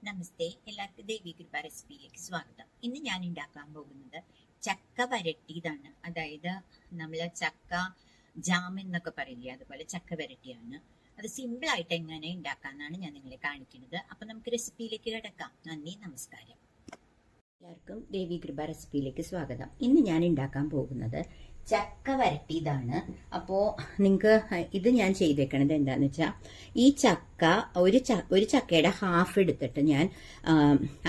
നമസ്തേ, എല്ലാവർക്കും ദേവി കൃപ റെസിപ്പിയിലേക്ക് സ്വാഗതം. ഇന്ന് ഞാൻ ഉണ്ടാക്കാൻ പോകുന്നത് ചക്ക വരട്ടിയതാണ്. അതായത് നമ്മൾ ചക്ക ജാം എന്നൊക്കെ പറയില്ലേ, അതുപോലെ ചക്ക വരട്ടിയാണ്. അത് സിമ്പിൾ ആയിട്ട് എങ്ങനെ ഉണ്ടാക്കാന്നാണ് ഞാൻ നിങ്ങളെ കാണിക്കുന്നത്. അപ്പൊ നമുക്ക് റെസിപ്പിയിലേക്ക് കിടക്കാം. നന്ദി, നമസ്കാരം. എല്ലാവർക്കും ദേവി കൃപ റെസിപ്പിയിലേക്ക് സ്വാഗതം. ഇന്ന് ഞാൻ ഉണ്ടാക്കാൻ പോകുന്നത് ചക്ക വരട്ടിയതാണ്. അപ്പോ നിങ്ങൾക്ക് ഇത് ഞാൻ ചെയ്തേക്കണത് എന്താന്ന് വെച്ചാൽ, ഈ ചക്ക ഒരു ചക്കയുടെ ഹാഫ് എടുത്തിട്ട് ഞാൻ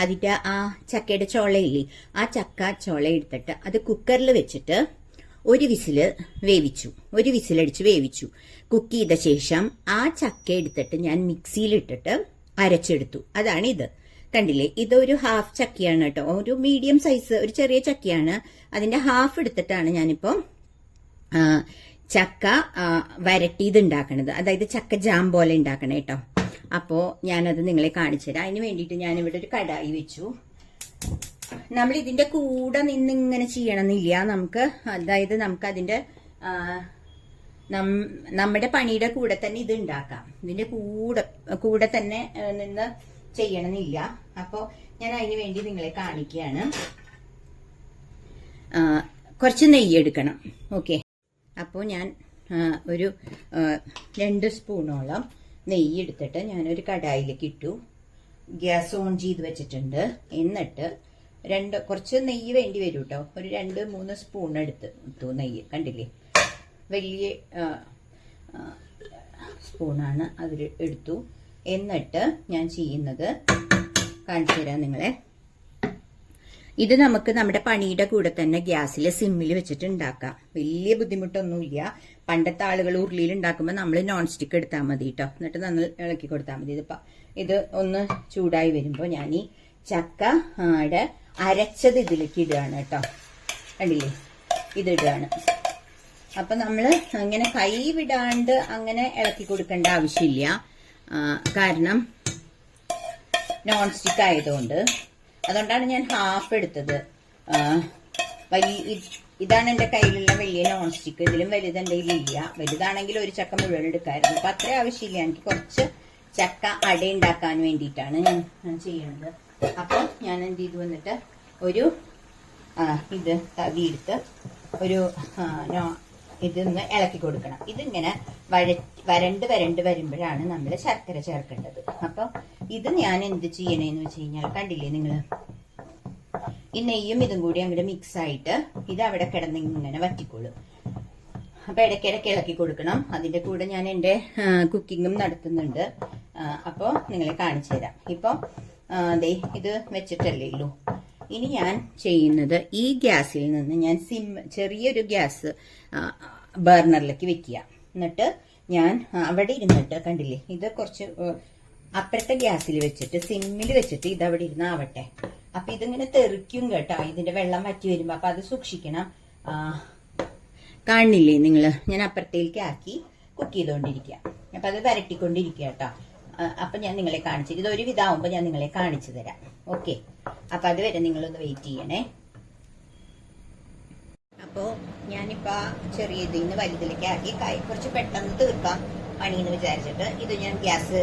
അതിന്റെ ആ ചക്കയുടെ ചുളയില്ലേ, ആ ചക്ക ചുള എടുത്തിട്ട് അത് കുക്കറിൽ വെച്ചിട്ട് ഒരു വിസിലടിച്ച് വേവിച്ചു. കുക്ക് ചെയ്ത ശേഷം ആ ചക്ക എടുത്തിട്ട് ഞാൻ മിക്സിയിലിട്ടിട്ട് അരച്ചെടുത്തു. അതാണ് ഇത്. കണ്ടില്ലേ, ഇതൊരു ഹാഫ് ചക്കയാണ് കേട്ടോ. ഒരു മീഡിയം സൈസ് ഒരു ചെറിയ ചക്കയാണ്. അതിന്റെ ഹാഫ് എടുത്തിട്ടാണ് ഞാനിപ്പോ ചക്ക വരട്ടിയത് ഉണ്ടാക്കണത്. അതായത് ചക്ക ജാം പോലെ ഉണ്ടാക്കണേ കേട്ടോ. അപ്പോ ഞാനത് നിങ്ങളെ കാണിച്ചു തരാം. അതിന് വേണ്ടിയിട്ട് ഞാനിവിടെ ഒരു കടായി വെച്ചു. നമ്മൾ ഇതിന്റെ കൂടെ നിന്ന് ഇങ്ങനെ ചെയ്യണമെന്നില്ല. അതായത് നമുക്ക് അതിന്റെ നമ്മുടെ പണിയുടെ കൂടെ തന്നെ ഇത് ഉണ്ടാക്കാം. ഇതിന്റെ കൂടെ തന്നെ നിന്ന് ചെയ്യണമെന്നില്ല. അപ്പോ ഞാൻ അതിന് വേണ്ടി നിങ്ങളെ കാണിക്കുകയാണ്. കുറച്ച് നെയ്യ് എടുക്കണം. ഓക്കെ, അപ്പോൾ ഞാൻ ഒരു 2 സ്പൂണോളം നെയ്യ് എടുത്തിട്ട് ഞാനൊരു കടായിലേക്ക് ഇട്ടു. ഗ്യാസ് ഓൺ ചെയ്ത് വെച്ചിട്ടുണ്ട്. എന്നിട്ട് കുറച്ച് നെയ്യ് വേണ്ടി വരും കേട്ടോ. ഒരു 2-3 സ്പൂൺ എടുത്തു നെയ്യ്. കണ്ടില്ലേ, വലിയ സ്പൂണാണ് അതിൽ എടുത്തു. എന്നിട്ട് ഞാൻ ചെയ്യുന്നത് കാണിച്ചു തരാം നിങ്ങളെ. ഇത് നമുക്ക് നമ്മുടെ പണിയുടെ കൂടെ തന്നെ ഗ്യാസിൽ സിമ്മിൽ വെച്ചിട്ട് ഉണ്ടാക്കാം. വലിയ ബുദ്ധിമുട്ടൊന്നുമില്ല. പണ്ടത്തെ ആളുകൾ ഉരുളിയിൽ ഉണ്ടാക്കുമ്പോൾ നമ്മൾ നോൺ സ്റ്റിക്ക് എടുത്താൽ മതി കേട്ടോ. എന്നിട്ട് നന്നായി ഇളക്കി കൊടുത്താൽ മതി. ഇത് ഒന്ന് ചൂടായി വരുമ്പോൾ ഞാൻ ഈ ചക്കയുടെ അരച്ചത് ഇതിലേക്ക് ഇടുകയാണ് കേട്ടോ. കണ്ടില്ലേ, ഇതിടുകയാണ്. അപ്പൊ നമ്മൾ അങ്ങനെ കൈ വിടാണ്ട് അങ്ങനെ ഇളക്കി കൊടുക്കേണ്ട ആവശ്യമില്ല. കാരണം നോൺ സ്റ്റിക്ക് ആയതുകൊണ്ട്. അതുകൊണ്ടാണ് ഞാൻ ഹാഫ് എടുത്തത്. ഇതാണ് എന്റെ കയ്യിലുള്ള വലിയ നോൺ സ്റ്റിക്ക്. ഇതിലും വലുത് എന്റെ കയ്യിലില്ല. വലുതാണെങ്കിൽ ഒരു ചക്ക മുഴുവൻ എടുക്കായിരുന്നു. അപ്പൊ അത്ര ആവശ്യമില്ല. എനിക്ക് കുറച്ച് ചക്ക അട ഉണ്ടാക്കാൻ വേണ്ടിയിട്ടാണ് ഞാൻ ചെയ്യുന്നത്. അപ്പൊ ഞാൻ എന്ത് ചെയ്തു, വന്നിട്ട് ഒരു ഇത് തവിയെടുത്ത് ഒരു ഇതൊന്ന് ഇളക്കി കൊടുക്കണം. ഇതിങ്ങനെ വരണ്ട് വരുമ്പോഴാണ് നമ്മൾ ശർക്കര ചേർക്കേണ്ടത്. അപ്പൊ ഇത് ഞാൻ എന്ത് ചെയ്യണേന്ന് വെച്ച് കഴിഞ്ഞാൽ, കണ്ടില്ലേ നിങ്ങള്, ഈ നെയ്യും ഇതും കൂടി അങ്ങോട്ട് മിക്സ് ആയിട്ട് ഇത് അവിടെ കിടന്ന് ഇങ്ങനെ വറ്റിക്കോളും. അപ്പൊ ഇടയ്ക്കിടയ്ക്ക് ഇളക്കി കൊടുക്കണം. അതിന്റെ കൂടെ ഞാൻ എന്റെ കുക്കിങ്ങും നടത്തുന്നുണ്ട്. അപ്പൊ നിങ്ങളെ കാണിച്ചു തരാം. ഇപ്പൊ ഇത് വെച്ചിട്ടല്ലേ ഉള്ളൂ. ഇനി ഞാൻ ചെയ്യുന്നത്, ഈ ഗ്യാസിൽ നിന്ന് ഞാൻ ചെറിയൊരു ഗ്യാസ് ബർണറിലേക്ക് വെക്കുക. എന്നിട്ട് ഞാൻ അവിടെ ഇരുന്നിട്ട്, കണ്ടില്ലേ, ഇത് കുറച്ച് അപ്പുറത്തെ ഗ്യാസിൽ വെച്ചിട്ട് സിമ്മിൽ വെച്ചിട്ട് ഇത് അവിടെ ഇരുന്നാവട്ടെ. അപ്പൊ ഇതിങ്ങനെ തെറിക്കും കേട്ടോ, ഇതിന്റെ വെള്ളം വറ്റി വരുമ്പോ. അപ്പൊ അത് സൂക്ഷിക്കണം. കാണില്ലേ നിങ്ങള്, ഞാൻ അപ്പുറത്തേക്ക് ആക്കി കുക്ക് ചെയ്തോണ്ടിരിക്കുക. അപ്പൊ അത് വരട്ടിക്കൊണ്ടിരിക്കുക കേട്ടോ. അപ്പൊ ഞാൻ നിങ്ങളെ കാണിച്ചു, ഇത് ഒരു വിധാവുമ്പോ ഞാൻ നിങ്ങളെ കാണിച്ചു തരാം. ഓക്കെ, അപ്പൊ അതുവരെ നിങ്ങളൊന്ന് വെയിറ്റ് ചെയ്യണേ. അപ്പോ ഞാനിപ്പോ ചെറിയ ഇതിൽ നിന്ന് വലുതിലേക്ക് ആക്കി കുറച്ച് പെട്ടെന്ന് തീർക്കാം പണിയെന്ന് വിചാരിച്ചിട്ട് ഇത് ഞാൻ ഗ്യാസ്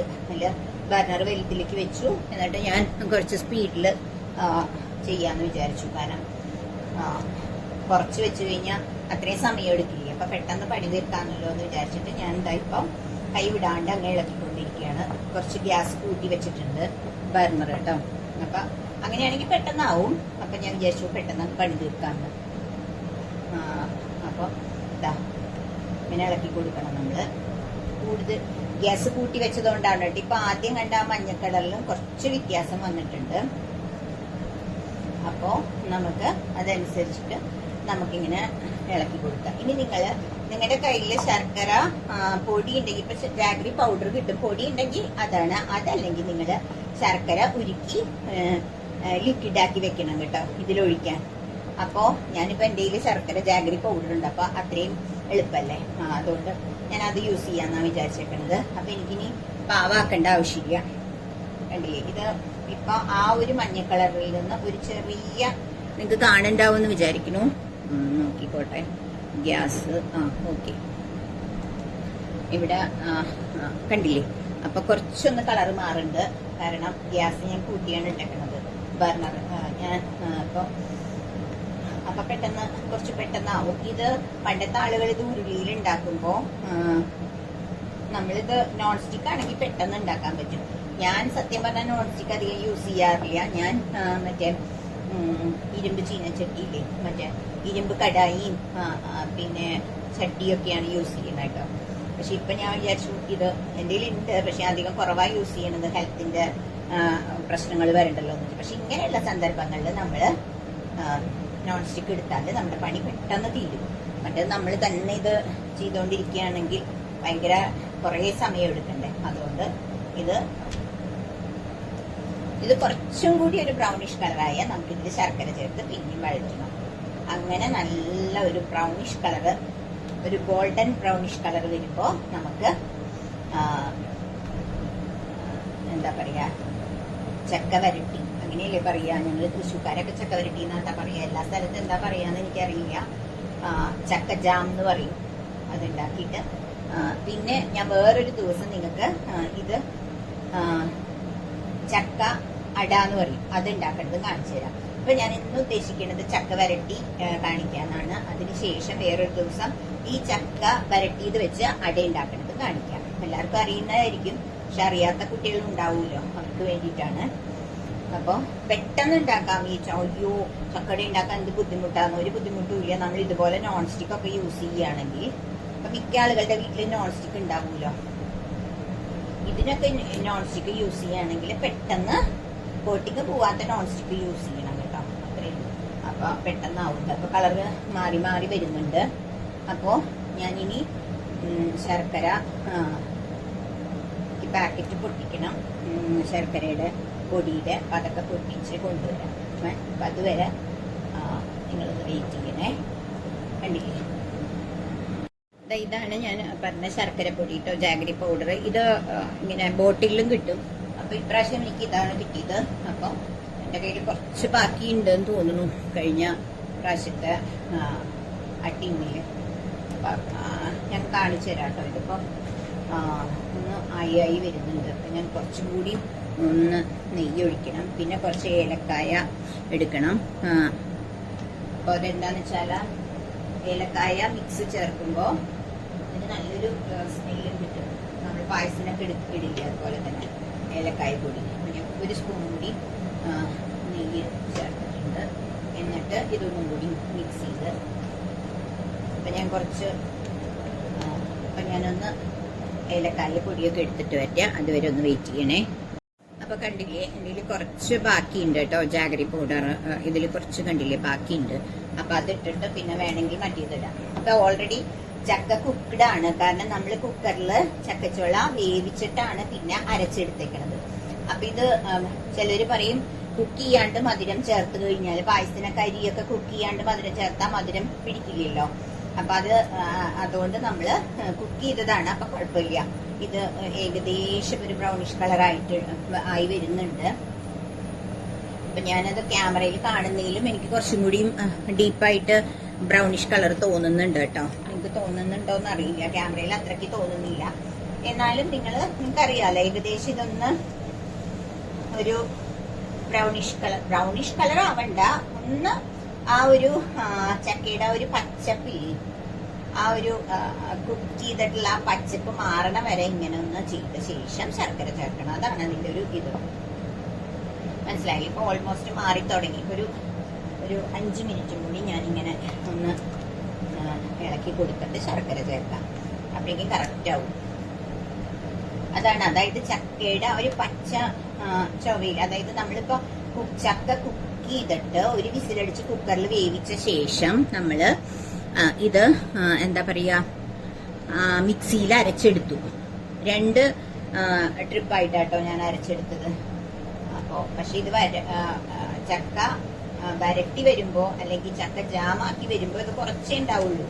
ബർണർ വലുതിലേക്ക് വെച്ചു. എന്നിട്ട് ഞാൻ കുറച്ച് സ്പീഡിൽ ചെയ്യാന്ന് വിചാരിച്ചു. കാരണം കുറച്ച് വെച്ച് കഴിഞ്ഞാൽ അത്രയും സമയം എടുക്കില്ല. അപ്പൊ പെട്ടെന്ന് പണി തീർക്കാമല്ലോ എന്ന് വിചാരിച്ചിട്ട് ഞാൻ എന്താ ഇപ്പം കൈ വിടാണ്ട് അങ്ങനെ ഇളക്കിക്കൊണ്ടിരിക്കുകയാണ്. കുറച്ച് ഗ്യാസ് കൂട്ടി വെച്ചിട്ടുണ്ട് ബർണർ കേട്ടോ. അപ്പൊ അങ്ങനെയാണെങ്കിൽ പെട്ടെന്നാവും. അപ്പൊ ഞാൻ വിചാരിച്ചു പെട്ടെന്ന് പണി തീർക്കാമെന്ന്. അപ്പൊ ഇതാ ഇങ്ങനെ ഇളക്കി കൊടുക്കണം നമ്മള്. കൂടുതൽ ഗ്യാസ് കൂട്ടി വെച്ചതുകൊണ്ടാണ് കേട്ടോ. ഇപ്പൊ ആദ്യം കണ്ട ആ മഞ്ഞ കളറിലും കുറച്ച് വ്യത്യാസം വന്നിട്ടുണ്ട്. അപ്പോ നമുക്ക് അതനുസരിച്ചിട്ട് നമുക്കിങ്ങനെ ഇളക്കി കൊടുക്കാം. ഇനി നിങ്ങളുടെ കയ്യിൽ ശർക്കര പൊടി ഉണ്ടെങ്കിൽ, ഇപ്പൊ ജാഗ്രി പൗഡർ കിട്ടും, പൊടി ഉണ്ടെങ്കിൽ അതാണ്. അതല്ലെങ്കിൽ നിങ്ങൾ ശർക്കര ഉരുക്കി ലിക്വിഡാക്കി വെക്കണം കേട്ടോ ഇതിലൊഴിക്കാൻ. അപ്പോ ഞാനിപ്പോ എന്റെ കയ്യിൽ ശർക്കര ജാഗ്രി പൗഡർ ഉണ്ട്. അപ്പൊ അത്രയും എളുപ്പല്ലേ. അതുകൊണ്ട് ഞാൻ അത് യൂസ് ചെയ്യാന്നാ വിചാരിച്ചേക്കണത്. അപ്പൊ എനിക്കിനി പാവാക്കേണ്ട ആവശ്യമില്ല. കണ്ടില്ലേ, ഇത് ഇപ്പൊ ആ ഒരു മഞ്ഞ കളറിൽ നിന്ന് ഒരു ചെറിയ, നിങ്ങൾക്ക് കാണണ്ടാവുമെന്ന് വിചാരിക്കുന്നു. നോക്കിക്കോട്ടെ ഗ്യാസ്. ഓക്കെ, ഇവിടെ കണ്ടില്ലേ അപ്പൊ കുറച്ചൊന്ന് കളർ മാറുന്നുണ്ട്. കാരണം ഗ്യാസ് ഞാൻ കൂട്ടിയാണ് ഇട്ടേക്കണത്, ബർണർ ഞാൻ. അപ്പൊ കുറച്ച് പെട്ടെന്നാവും. ഇത് പണ്ടത്തെ ആളുകൾ ഇത് ഉരുളിയിൽ ഉണ്ടാക്കുമ്പോ നമ്മളിത് നോൺ സ്റ്റിക്ക് ആണെങ്കിൽ പെട്ടെന്ന് ഉണ്ടാക്കാൻ പറ്റും. ഞാൻ സത്യം പറഞ്ഞാൽ നോൺ സ്റ്റിക്ക് അധികം യൂസ് ചെയ്യാറില്ല. ഞാൻ മറ്റേ ഇരുമ്പ് ചീനച്ചട്ടിയില്ലേ, മറ്റേ ഇരുമ്പ് കടായിയും പിന്നെ ചട്ടിയൊക്കെയാണ് യൂസ് ചെയ്യുന്നത് കേട്ടോ. പക്ഷെ ഇപ്പൊ ഞാൻ വിചാരിച്ചു ഇത് എൻ്റെ ഉണ്ട്, പക്ഷെ അധികം കുറവായി യൂസ് ചെയ്യണത് ഹെൽത്തിന്റെ പ്രശ്നങ്ങൾ വരണ്ടല്ലോ എന്ന്. പക്ഷെ ഇങ്ങനെയുള്ള സന്ദർഭങ്ങളിൽ നമ്മൾ നോൺ സ്റ്റിക്ക് എടുത്താൽ നമ്മുടെ പണി പെട്ടെന്ന് തീരും. മറ്റേ നമ്മൾ തന്നെ ഇത് ചെയ്തുകൊണ്ടിരിക്കുകയാണെങ്കിൽ ഭയങ്കര കുറേ സമയം എടുക്കണ്ടേ. അതുകൊണ്ട് ഇത് കുറച്ചും കൂടി ഒരു ബ്രൗണിഷ് കളറായ നമുക്ക് ഇതിൽ ശർക്കര ചേർത്ത് പിന്നെയും വഴറ്റണം. അങ്ങനെ നല്ല ഒരു ബ്രൗണിഷ് കളറ്, ഒരു ഗോൾഡൻ ബ്രൗണിഷ് കളർ വരുമ്പോ നമുക്ക് എന്താ പറയാ, ചക്ക വരട്ടി അങ്ങനെയല്ലേ പറയാ. ഞങ്ങൾ തൃശ്ശൂക്കാരൊക്കെ ചക്ക വരട്ടി എന്നാട്ടാ പറയാ. എല്ലാ സ്ഥലത്തും എന്താ പറയാന്ന് എനിക്കറിയില്ല. ചക്ക ജാം എന്ന് പറയും. അതുണ്ടാക്കിയിട്ട് പിന്നെ ഞാൻ വേറൊരു ദിവസം നിങ്ങൾക്ക് ഇത് ചക്ക അട എന്ന് പറയും, അത് ഉണ്ടാക്കേണ്ടത് കാണിച്ചു തരാം. ഇപ്പൊ ഞാൻ ഇന്ന് ഉദ്ദേശിക്കുന്നത് ചക്ക വരട്ടി കാണിക്കാനാണ്. അതിനുശേഷം വേറൊരു ദിവസം ഈ ചക്ക വരട്ടിയത് വെച്ച് അട ഉണ്ടാക്കുന്നത് കാണിക്കാം. എല്ലാവർക്കും അറിയുന്നതായിരിക്കും, പക്ഷെ അറിയാത്ത കുട്ടികളും ഉണ്ടാവുമല്ലോ, അവർക്ക് വേണ്ടിയിട്ടാണ്. അപ്പൊ പെട്ടെന്ന് ഉണ്ടാക്കാം. ഈ അയ്യോ ചക്കട ഉണ്ടാക്കാൻ എന്ത് ബുദ്ധിമുട്ടാന്ന്, ഒരു ബുദ്ധിമുട്ടും ഇല്ല. നമ്മൾ ഇതുപോലെ നോൺ സ്റ്റിക്ക് ഒക്കെ യൂസ് ചെയ്യുകയാണെങ്കിൽ, അപ്പൊ മിക്ക ആളുകളുടെ വീട്ടിൽ നോൺ സ്റ്റിക്ക് ഉണ്ടാവുമല്ലോ, ഇതിനൊക്കെ നോൺ സ്റ്റിക്ക് യൂസ് ചെയ്യുകയാണെങ്കിൽ പെട്ടെന്ന് കോട്ടിക്ക് പോവാത്ത നോൺ സ്റ്റിക്ക് യൂസ് ചെയ്യണം കേട്ടോ. അത്രയും അപ്പൊ പെട്ടെന്നാവും. അപ്പൊ കളറ് മാറി മാറി വരുന്നുണ്ട്. അപ്പോ ഞാനിനി ശർക്കര ഈ പാക്കറ്റ് പൊട്ടിക്കണം. ശർക്കരയുടെ പൊടിയുടെ അതൊക്കെ പൊട്ടിച്ച് കൊണ്ടുവരാം. അപ്പൊ അതുവരെ നിങ്ങളൊന്ന് വെയിറ്റ് ചെയ്യണേ. കണ്ടില്ലേ, ഇതാണ് ഞാൻ പറഞ്ഞ ശർക്കര പൊടി കേട്ടോ, ജാഗരി പൗഡർ. ഇത് ഇങ്ങനെ ബോട്ടിലും കിട്ടും. അപ്പൊ ഇപ്രാവശ്യം എനിക്ക് ഇതാണ് കിട്ടിയത്. അപ്പൊ എന്റെ കയ്യിൽ കുറച്ച് ബാക്കിയുണ്ടെന്ന് തോന്നുന്നു കഴിഞ്ഞ പ്രാവശ്യത്തെ അട്ടിങ്ങില്. അപ്പൊ ഞാൻ കാണിച്ചു തരാം കേട്ടോ. ഇതിപ്പോ ഒന്ന് ആയി വരുന്നുണ്ട്. അപ്പൊ ഞാൻ കുറച്ചും കൂടി ഒന്ന് നെയ്യ് ഒഴിക്കണം. പിന്നെ കുറച്ച് ഏലക്കായ എടുക്കണം. അപ്പൊ അതെന്താന്ന് വെച്ചാല് ഏലക്കായ മിക്സ് ചേർക്കുമ്പോ അതിന് നല്ലൊരു സ്മെല്ലും കിട്ടും. നമ്മൾ പായസത്തിനൊക്കെ ഇടില്ല, അതുപോലെ തന്നെ ഏലക്കായ പൊടി. ഒരു സ്പൂൺ കൂടി നെയ്യ് ചേർത്തിട്ടുണ്ട്. എന്നിട്ട് ഇതൊന്നും കൂടി മിക്സ് ചെയ്ത് അപ്പൊ ഞാൻ ഞാനൊന്ന് ഏലക്കായ പൊടിയൊക്കെ എടുത്തിട്ട് വരാം. അതുവരെ ഒന്ന് വെയിറ്റ് ചെയ്യണേ. അപ്പൊ കണ്ടില്ലേ, എൻ്റെ കുറച്ച് ബാക്കിയുണ്ട് കേട്ടോ ജാഗരി പൗഡർ. ഇതിൽ കുറച്ച് കണ്ടില്ലേ ബാക്കിയുണ്ട്. അപ്പൊ അതിട്ടിട്ട് പിന്നെ വേണമെങ്കിൽ മറ്റേതിടാം. അപ്പൊ ഓൾറെഡി ചക്ക കുക്ക്ഡ് ആണ്. കാരണം നമ്മൾ കുക്കറിൽ ചക്കച്ചുള വേവിച്ചിട്ടാണ് പിന്നെ അരച്ചെടുത്തേക്കണത്. അപ്പൊ ഇത് ചിലര് പറയും കുക്ക് ചെയ്യാണ്ട് മധുരം ചേർത്ത് കഴിഞ്ഞാൽ, പായസത്തിനൊക്കെ അരിയൊക്കെ കുക്ക് ചെയ്യാണ്ട് മധുരം ചേർത്താൽ മധുരം പിടിക്കില്ലല്ലോ. അപ്പൊ അതുകൊണ്ട് നമ്മള് കുക്ക് ചെയ്തതാണ്. അപ്പൊ കുഴപ്പമില്ല. ഇത് ഏകദേശം ഒരു ബ്രൗണിഷ് കളറായിട്ട് ആയി വരുന്നുണ്ട്. അപ്പൊ ഞാനത് ക്യാമറയിൽ കാണുന്നതിലും എനിക്ക് കുറച്ചും കൂടി ഡീപ്പായിട്ട് ബ്രൗണിഷ് കളർ തോന്നുന്നുണ്ട് കേട്ടോ. നിങ്ങൾക്ക് തോന്നുന്നുണ്ടോന്ന് അറിയില്ല, ക്യാമറയിൽ അത്രയ്ക്ക് തോന്നുന്നില്ല. എന്നാലും നിങ്ങൾക്കറിയാലോ, ഏകദേശം ഇതൊന്ന് ഒരു ബ്രൗണിഷ് കളർ ആവണ്ട, ഒന്ന് ആ ഒരു ചക്കയുടെ ഒരു പച്ചപ്പില്ലേ, ആ ഒരു കുക്ക് ചെയ്തിട്ടുള്ള ആ പച്ചപ്പ് മാറണ വരെ ഇങ്ങനെ ഒന്ന് ചെയ്ത ശേഷം ശർക്കര ചേർക്കണം. അതാണ് അതിന്റെ ഒരു ഇത്. മനസ്സിലായി? ഇപ്പൊ ഓൾമോസ്റ്റ് മാറി തുടങ്ങി. ഒരു 5 മിനിറ്റും കൂടി ഞാനിങ്ങനെ ഒന്ന് ഇളക്കി കൊടുത്തിട്ട് ശർക്കര ചേർക്കാം. അപ്പോഴേക്കും കറക്റ്റ് ആവും. അതായത് ചക്കയുടെ ഒരു പച്ച ചൊവയിൽ, അതായത് നമ്മളിപ്പോ ചക്ക കുക്ക് ചെയ്തിട്ട് ഒരു വിസിലടിച്ച് കുക്കറിൽ വേവിച്ച ശേഷം നമ്മള് ഇത് എന്താ പറയാ, മിക്സിയിൽ അരച്ചെടുത്തു. 2 ട്രിപ്പായിട്ടാട്ടോ ഞാൻ അരച്ചെടുത്തത്. അപ്പോ പക്ഷെ ഇത് ചക്ക വരട്ടി വരുമ്പോ അല്ലെങ്കിൽ ചക്ക ജാമാക്കി വരുമ്പോ ഇത് കുറച്ചേ ഉണ്ടാവുള്ളൂ.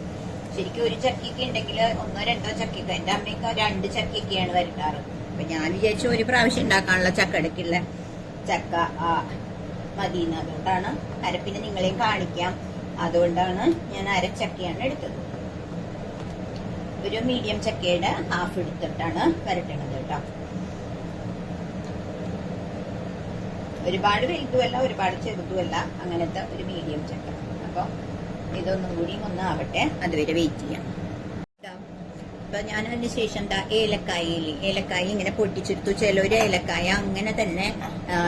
ശരിക്കും ഒരു ചക്കയൊക്കെ ഉണ്ടെങ്കിൽ 1-2 ചക്കയൊക്കെ, എന്റെ അമ്മയൊക്കെ 2 ചക്കയൊക്കെയാണ് വരുത്താറ്. അപ്പൊ ഞാൻ വിചാരിച്ചു ഒരു പ്രാവശ്യം ഉണ്ടാക്കാനുള്ള ചക്കടക്കുള്ള ചക്ക മതിന്ന്. അതുകൊണ്ടാണ് അരപ്പിന് നിങ്ങളെയും കാണിക്കാം. അതുകൊണ്ടാണ് ഞാൻ അരച്ചക്കയാണ് എടുത്തത്. ഒരു മീഡിയം ചക്കയുടെ ഹാഫ് എടുത്തിട്ടാണ് വരട്ടണത് കേട്ടോ. ഒരുപാട് വലുതുമല്ല ഒരുപാട് ചെറുതുമല്ല, അങ്ങനത്തെ ഒരു മീഡിയം ചക്ക. അപ്പൊ ഇതൊന്നും കൂടി ഒന്നാവട്ടെ, അതുവരെ വെയിറ്റ് ചെയ്യാം. അപ്പൊ ഞാൻ അതിന് ശേഷം എന്താ ഏലക്കായ ഇങ്ങനെ പൊട്ടിച്ചെടുത്തു. ചിലൊരു ഏലക്കായ അങ്ങനെ തന്നെ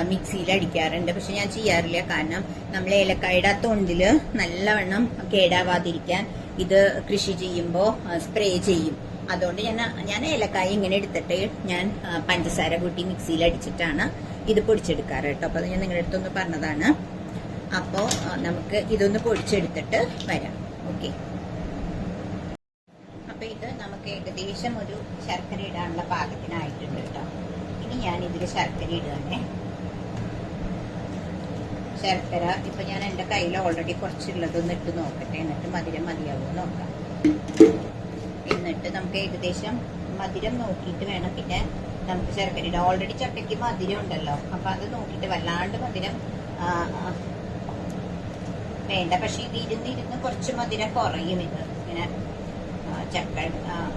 മിക്സിയിൽ അടിക്കാറുണ്ട്, പക്ഷെ ഞാൻ ചെയ്യാറില്ല. കാരണം നമ്മൾ ഏലക്കായുടെ ആ തൊണ്ടില് നല്ലവണ്ണം കേടാവാതിരിക്കാൻ ഇത് കൃഷി ചെയ്യുമ്പോൾ സ്പ്രേ ചെയ്യും. അതുകൊണ്ട് ഞാൻ ഏലക്കായ ഇങ്ങനെ എടുത്തിട്ട് ഞാൻ പഞ്ചസാര കൂട്ടി മിക്സിയിൽ അടിച്ചിട്ടാണ് ഇത് പൊടിച്ചെടുക്കാറ് കേട്ടോ. അപ്പൊ അത് ഞാൻ നിങ്ങളുടെ അടുത്തൊന്ന് പറഞ്ഞതാണ്. അപ്പോൾ നമുക്ക് ഇതൊന്ന് പൊടിച്ചെടുത്തിട്ട് വരാം. ഓക്കെ, അപ്പൊ ഇത് നമുക്ക് ഏകദേശം ഒരു ശർക്കര ഇടാനുള്ള പാകത്തിനായിട്ടുണ്ട് കേട്ടോ. ഇനി ഞാൻ ഇതിൽ ശർക്കര ഇടുകയാണേ. ശർക്കര ഇപ്പൊ ഞാൻ എന്റെ കയ്യിൽ ഓൾറെഡി കുറച്ചുള്ളതൊന്ന് ഇട്ട് നോക്കട്ടെ, എന്നിട്ട് മധുരം മതിയാവുമോ നോക്കാം. എന്നിട്ട് നമുക്ക് ഏകദേശം മധുരം നോക്കിയിട്ട് വേണം പിന്നെ നമുക്ക് ശർക്കര ഇടാം. ഓൾറെഡി ചക്കയ്ക്ക് മധുരം ഉണ്ടല്ലോ, അപ്പൊ അത് നോക്കിയിട്ട് വല്ലാണ്ട് മധുരം വേണ്ട. പക്ഷെ ഇത് ഇരുന്ന് കുറച്ച് മധുരം കുറയും. ഇത് ഇങ്ങനെ ചക്ക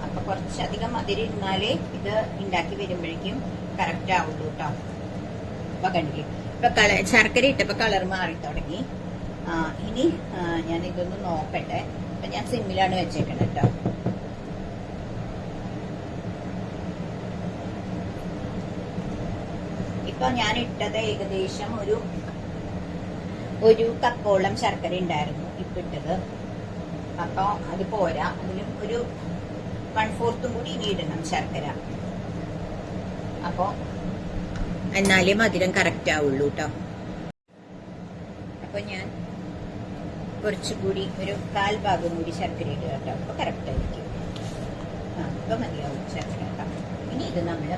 അപ്പൊ കുറച്ചധികം മധുരം ഇരുന്നാലേ ഇത് ഉണ്ടാക്കി വരുമ്പോഴേക്കും കറക്റ്റ് ആവുള്ളൂ കേട്ടോ. അപ്പൊ കണ്ടില്ലേ, ഇപ്പൊ ശർക്കര ഇട്ടപ്പോ കളർ മാറി തുടങ്ങി. ഇനി ഞാൻ ഇതൊന്ന് നോക്കട്ടെ. അപ്പൊ ഞാൻ സിമ്മിലാണ് വെച്ചേക്കണത് കേട്ടോ. ഇപ്പൊ ഞാൻ ഇട്ടത് ഏകദേശം ഒരു കപ്പോളം ശർക്കര ഉണ്ടായിരുന്നു ഇപ്പൊ ഇട്ടത്. അപ്പൊ അത് പോരാ, അതിലും ഒരു 1/4 കൂടി ഇനി ഇടണം ശർക്കര. അപ്പൊ എന്നാലേ മധുരം കറക്റ്റ് ആവുള്ളൂ കേട്ടോ. അപ്പൊ ഞാൻ കുറച്ചുകൂടി ഒരു 1/4 ഭാഗം കൂടി ശർക്കര ഇടുക കേട്ടോ. അപ്പൊ കറക്റ്റ് ആയിരിക്കും. ഇപ്പൊ മതിയാവും ശർക്കര കേട്ടോ. ഇനി ഇത് നമ്മൾ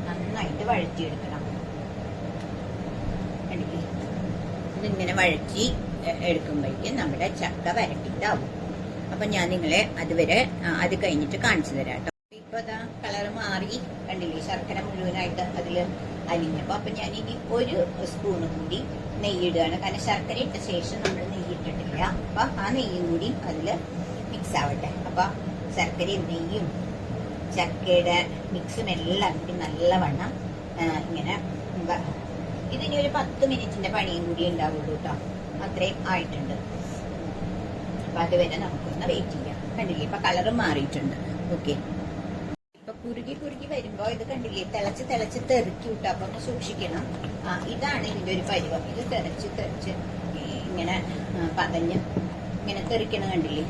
നന്നായിട്ട് വഴറ്റിയെടുക്കണം. ഇതിങ്ങനെ വഴറ്റി എടുക്കുമ്പോഴേക്കും നമ്മുടെ ചക്ക വരട്ടിട്ടാവും. അപ്പൊ ഞാൻ നിങ്ങളെ അതുവരെ അത് കഴിഞ്ഞിട്ട് കാണിച്ചു തരാം കേട്ടോ. ഇപ്പൊ അതാ കളർ മാറി കണ്ടില്ലേ, ശർക്കര മുഴുവനായിട്ട് അതില് അലിഞ്ഞപ്പോ. അപ്പൊ ഞാൻ ഇനി ഒരു സ്പൂണ് കൂടി നെയ്യ് ഇടുകയാണ്. കാരണം ശർക്കര ഇട്ട ശേഷം നമ്മൾ നെയ്യ് ഇട്ടിട്ടില്ല. അപ്പൊ ആ നെയ്യും കൂടി അതില് മിക്സ് ആവട്ടെ. അപ്പൊ ശർക്കരയും നെയ്യും ചക്കയുടെ മിക്സും എല്ലാം കൂടി നല്ലവണ്ണം ഇങ്ങനെ ഇതിനി ഒരു 10 മിനിറ്റിന്റെ പണിയും കൂടി ഉണ്ടാവുള്ളൂ കേട്ടോ. അത്രയും ആയിട്ടുണ്ട്. അപ്പൊ അതുവരെ നമുക്കൊന്ന് വെയിറ്റ് ചെയ്യാം. കണ്ടില്ലേ, ഇപ്പൊ കളറും മാറിയിട്ടുണ്ട്. ഓക്കെ, ഇപ്പൊ കുറുകി വരുമ്പോ ഇത് കണ്ടില്ലേ, തിളച്ച് തെറിക്കും കേട്ടോ. അപ്പൊ ഒന്ന് സൂക്ഷിക്കണം. ഇതാണ് ഇതിന്റെ ഒരു പരുവം. ഇത് തെറിച്ച് ഇങ്ങനെ പതഞ്ഞ് ഇങ്ങനെ തെറിക്കണം. കണ്ടില്ലേ,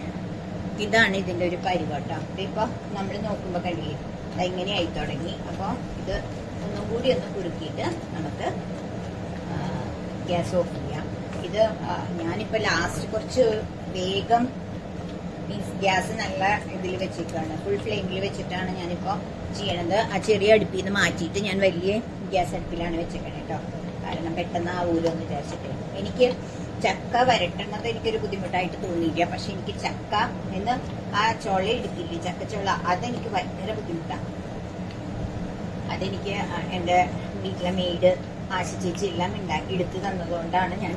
ഇതാണ് ഇതിന്റെ ഒരു പരുവം കേട്ടോ. ഇപ്പൊ നമ്മൾ നോക്കുമ്പോ കണ്ടില്ലേ, ഇങ്ങനെ ആയി തുടങ്ങി. അപ്പൊ ഇത് ഒന്നും കൂടി ഒന്ന് കുറുക്കിയിട്ട് നമുക്ക് ഗ്യാസ് ഓഫ് ചെയ്യാം. ഇത് ഞാനിപ്പോ ലാസ്റ്റ് കുറച്ച് വേഗം മീൻസ് ഗ്യാസ് നല്ല ഇതിൽ വെച്ചിട്ടാണ്, ഫുൾ ഫ്ലെയിമിൽ വെച്ചിട്ടാണ് ഞാനിപ്പോ ചെയ്യണത്. ആ ചെറിയ അടുപ്പിൽ നിന്ന് മാറ്റിയിട്ട് ഞാൻ വലിയ ഗ്യാസ് അടുപ്പിലാണ് വെച്ചേക്കണേ കേട്ടോ. കാരണം പെട്ടെന്ന് ആവൂലോ എന്ന് വിചാരിച്ചിട്ട്. എനിക്ക് ചക്ക വരട്ടുന്നത് എനിക്കൊരു ബുദ്ധിമുട്ടായിട്ട് തോന്നിയില്ല. പക്ഷെ എനിക്ക് ചക്ക എന്ന് ആ ചൊള എടുക്കില്ലേ, ചക്കച്ചൊള, അതെനിക്ക് ഭയങ്കര ബുദ്ധിമുട്ടാണ്. അതെനിക്ക് എന്റെ വീട്ടിലെ മെയ്ഡ് ആശ ചേച്ചി എല്ലാം ഉണ്ടാക്കി എടുത്ത് തന്നതുകൊണ്ടാണ് ഞാൻ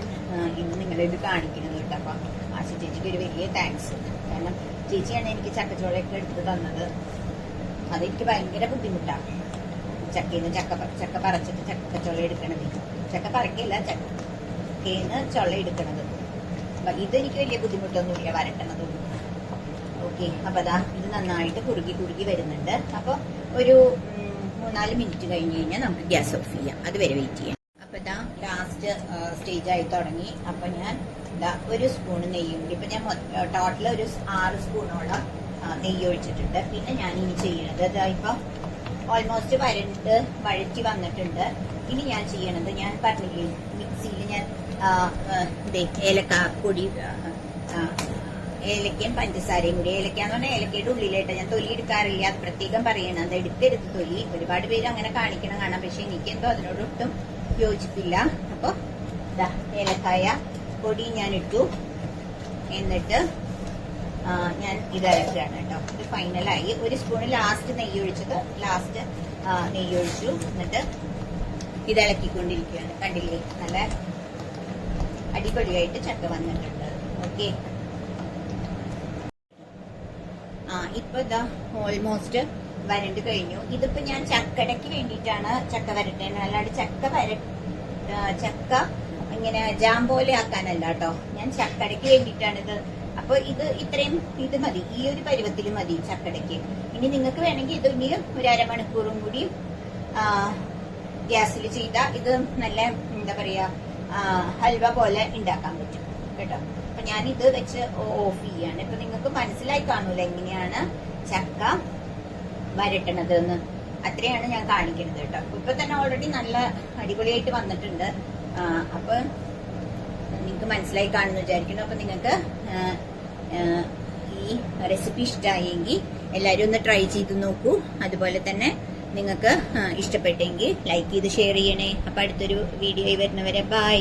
ഇന്ന് നിങ്ങളിത് കാണിക്കുന്നത് കേട്ടോ. അപ്പൊ ആശ ചേച്ചിക്ക് ഒരു വലിയ താങ്ക്സ്. കാരണം ചേച്ചിയാണ് എനിക്ക് ചക്കച്ചോളയൊക്കെ എടുത്ത് തന്നത്. അതെനിക്ക് ഭയങ്കര ബുദ്ധിമുട്ടാണ്. ചക്കയിൽ ചക്ക പറിച്ചിട്ട് ചക്കച്ചോള എടുക്കണത്. ചക്ക പറിക്കില്ല, ചക്കയിൽ ചൊള എടുക്കണത്. അപ്പൊ ഇതെനിക്ക് വലിയ ബുദ്ധിമുട്ടൊന്നുമില്ല വരട്ടണതൊന്നും. ഓക്കെ, അപ്പൊ അതാ ഇത് നന്നായിട്ട് കുറുകി വരുന്നുണ്ട്. അപ്പൊ ഒരു 3-4 മിനിറ്റ് കഴിഞ്ഞ് കഴിഞ്ഞാൽ നമുക്ക് ഗ്യാസ് ഓഫ് ചെയ്യാം. അതുവരെ വെയിറ്റ് ചെയ്യാം. അപ്പൊ ഇതാ ലാസ്റ്റ് സ്റ്റേജ് ആയി തുടങ്ങി. അപ്പൊ ഞാൻ ഇതാ ഒരു സ്പൂണ് നെയ്യും കൂടി, ഇപ്പൊ ഞാൻ ടോട്ടൽ ഒരു 6 സ്പൂണോളം നെയ്യ് ഒഴിച്ചിട്ടുണ്ട്. പിന്നെ ഞാൻ ഇനി ചെയ്യണത് ഇതാ ഇപ്പൊ ഓൾമോസ്റ്റ് വഴറ്റി വന്നിട്ടുണ്ട്. ഇനി ഞാൻ ചെയ്യണത്, ഞാൻ പറഞ്ഞില്ലേ മിക്സിയിൽ ഞാൻ ഏലക്ക പൊടി, ഏലക്കയും പഞ്ചസാരയും കൂടി. ഏലക്ക എന്ന് പറഞ്ഞാൽ ഏലക്കയുടെ ഉള്ളിലായിട്ട് ഞാൻ തൊലി എടുക്കാറില്ല, അത് പ്രത്യേകം പറയണം. അത് എടുക്കരുത് തൊലി. ഒരുപാട് പേര് അങ്ങനെ കാണിക്കണം കാണാം, പക്ഷെ എനിക്കെന്തോ അതിനോട് ഒട്ടും യോജിപ്പില്ല. അപ്പൊ ഇതാ ഏലക്കായ പൊടി ഞാൻ ഇട്ടു. എന്നിട്ട് ഞാൻ ഇതരക്കുകയാണ് കേട്ടോ. ഇത് ഫൈനലായി. ഒരു സ്പൂണ് ലാസ്റ്റ് നെയ്യ് ഒഴിച്ചത്, ലാസ്റ്റ് നെയ്യ് ഒഴിച്ചു. എന്നിട്ട് ഇതിളക്കിക്കൊണ്ടിരിക്കുകയാണ്. കണ്ടില്ലേ, നല്ല അടിപൊളിയായിട്ട് ചക്ക വന്നിട്ടുണ്ട്. ഓക്കെ, ഇപ്പൊ ഇതാ ഓൾമോസ്റ്റ് വരണ്ട് കഴിഞ്ഞു. ഇതിപ്പോ ഞാൻ ചക്കടയ്ക്ക് വേണ്ടിയിട്ടാണ് ചക്ക വരട്ടേണ്ടത്. അല്ലാണ്ട് ചക്ക ചക്ക ഇങ്ങനെ ജാം പോലെ ആക്കാനല്ല കേട്ടോ, ഞാൻ ചക്കടയ്ക്ക് വേണ്ടിയിട്ടാണിത്. അപ്പൊ ഇത്രയും ഇത് മതി, ഈ ഒരു പരുവത്തിൽ മതി ചക്കടയ്ക്ക്. ഇനി നിങ്ങൾക്ക് വേണമെങ്കിൽ ഇത് ഇനിയും ഒരു അരമണിക്കൂറും കൂടി ഗ്യാസിൽ ചെയ്താൽ ഇത് നല്ല എന്താ പറയാ ഹൽവ പോലെ ഉണ്ടാക്കാൻ പറ്റും കേട്ടോ. അപ്പൊ ഞാൻ ഇത് വെച്ച് ഓഫ് ചെയ്യാണ്. ഇപ്പൊ നിങ്ങൾക്ക് മനസ്സിലായി കാണൂല എങ്ങനെയാണ് ചക്ക വരട്ടണത് എന്ന്. അത്രയാണ് ഞാൻ കാണിക്കുന്നത് കേട്ടോ. ഇപ്പൊ തന്നെ ഓൾറെഡി നല്ല അടിപൊളിയായിട്ട് വന്നിട്ടുണ്ട്. അപ്പൊ നിങ്ങൾക്ക് മനസ്സിലായി കാണുന്നു വിചാരിക്കുന്നു. അപ്പൊ നിങ്ങൾക്ക് ഈ റെസിപ്പി ഇഷ്ടമായെങ്കിൽ എല്ലാവരും ഒന്ന് ട്രൈ ചെയ്ത് നോക്കൂ. അതുപോലെ തന്നെ നിങ്ങൾക്ക് ഇഷ്ടപ്പെട്ടെങ്കിൽ ലൈക്ക് ചെയ്ത് ഷെയർ ചെയ്യണേ. അപ്പൊ അടുത്തൊരു വീഡിയോയിൽ വരുന്നവരെ ബൈ.